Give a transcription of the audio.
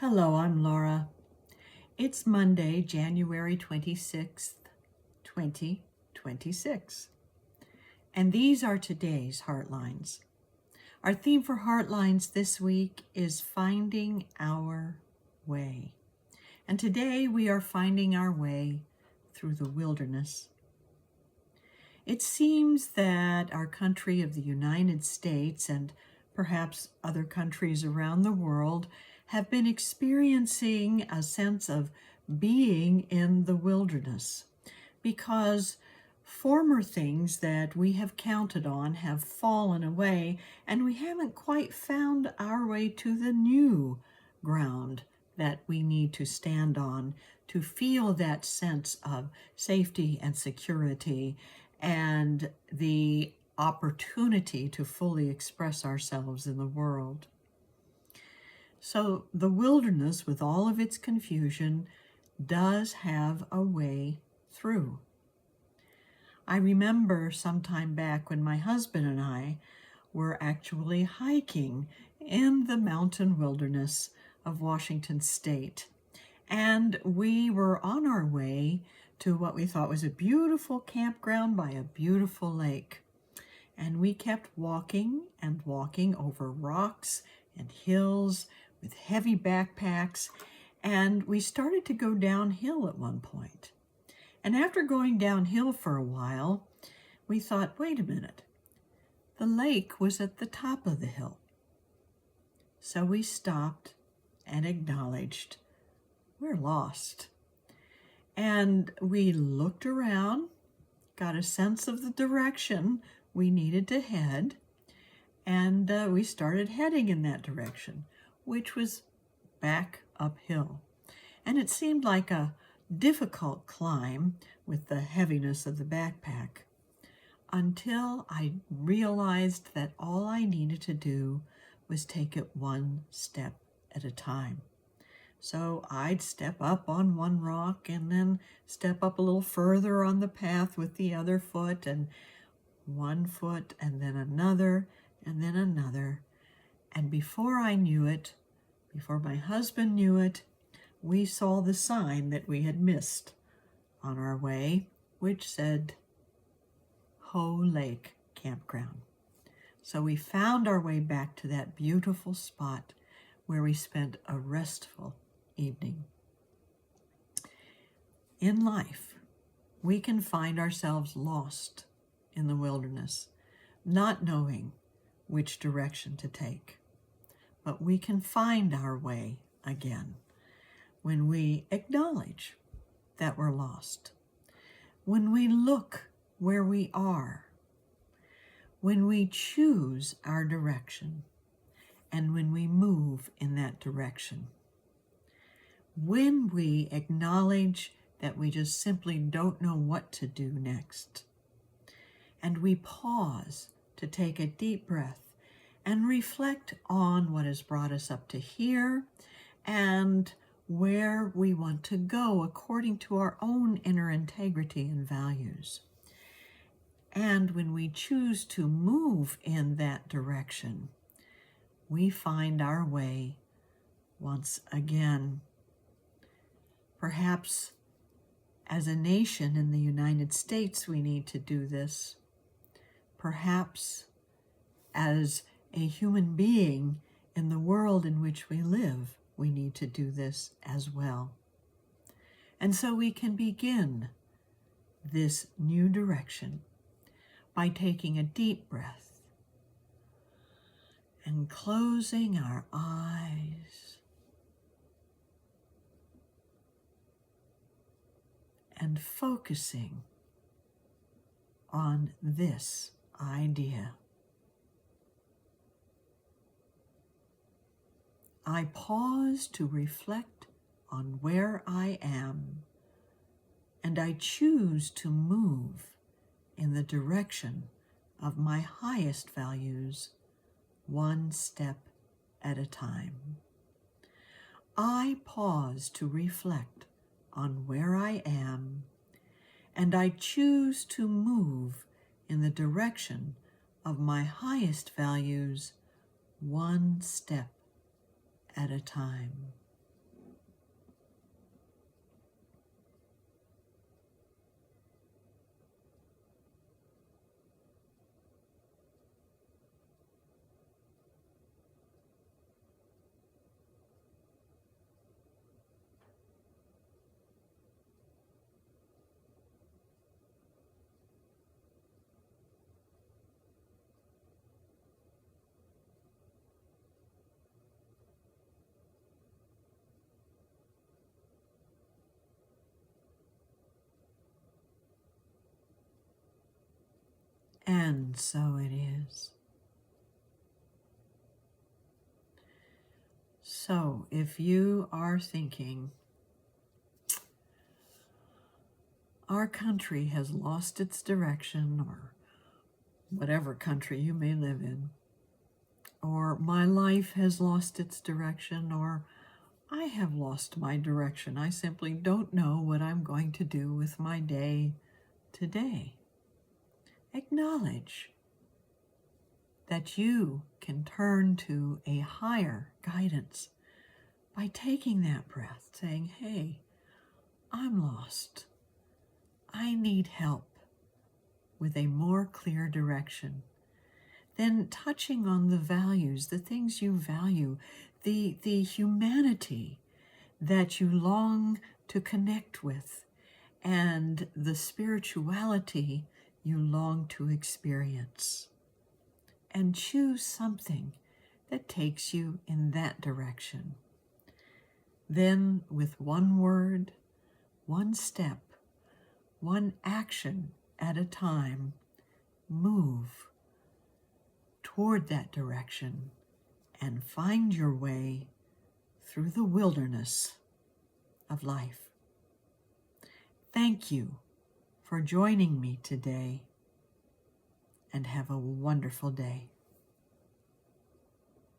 Hello, I'm Laura. It's Monday, January 26th, 2026. And these are today's Heartlines. Our theme for Heartlines this week is Finding Our Way. And today we are finding our way through the wilderness. It seems that our country of the United States and perhaps other countries around the world have been experiencing a sense of being in the wilderness because former things that we have counted on have fallen away and we haven't quite found our way to the new ground that we need to stand on to feel that sense of safety and security and the opportunity to fully express ourselves in the world. So the wilderness, with all of its confusion, does have a way through. I remember some time back when my husband and I were actually hiking in the mountain wilderness of Washington State. And we were on our way to what we thought was a beautiful campground by a beautiful lake. And we kept walking and walking over rocks and hills with heavy backpacks. And we started to go downhill at one point. And after going downhill for a while, we thought, wait a minute, the lake was at the top of the hill. So we stopped and acknowledged we're lost. And we looked around, got a sense of the direction we needed to head, and we started heading in that direction, which was back uphill. And it seemed like a difficult climb with the heaviness of the backpack until I realized that all I needed to do was take it one step at a time. So I'd step up on one rock and then step up a little further on the path with the other foot, and one foot and then another and then another. And before I knew it, before my husband knew it, we saw the sign that we had missed on our way, which said Hoh Lake Campground. So we found our way back to that beautiful spot where we spent a restful evening. In life, we can find ourselves lost in the wilderness, not knowing which direction to take. But we can find our way again when we acknowledge that we're lost, when we look where we are, when we choose our direction, and when we move in that direction. When we acknowledge that we just simply don't know what to do next, and we pause to take a deep breath and reflect on what has brought us up to here and where we want to go according to our own inner integrity and values. And when we choose to move in that direction, we find our way once again. Perhaps as a nation in the United States, we need to do this. Perhaps as a human being in the world in which we live, we need to do this as well. And so we can begin this new direction by taking a deep breath and closing our eyes and focusing on this idea. I pause to reflect on where I am, and I choose to move in the direction of my highest values, one step at a time. I pause to reflect on where I am, and I choose to move in the direction of my highest values, one step at a time. And so it is. So if you are thinking, our country has lost its direction, or whatever country you may live in, or my life has lost its direction, or I have lost my direction, I simply don't know what I'm going to do with my day today, acknowledge that you can turn to a higher guidance by taking that breath, saying, hey, I'm lost. I need help with a more clear direction. Then touching on the values, the things you value, the humanity that you long to connect with, and the spirituality you long to experience. And choose something that takes you in that direction. Then, with one word, one step, one action at a time, move toward that direction and find your way through the wilderness of life. Thank you for joining me today, and have a wonderful day.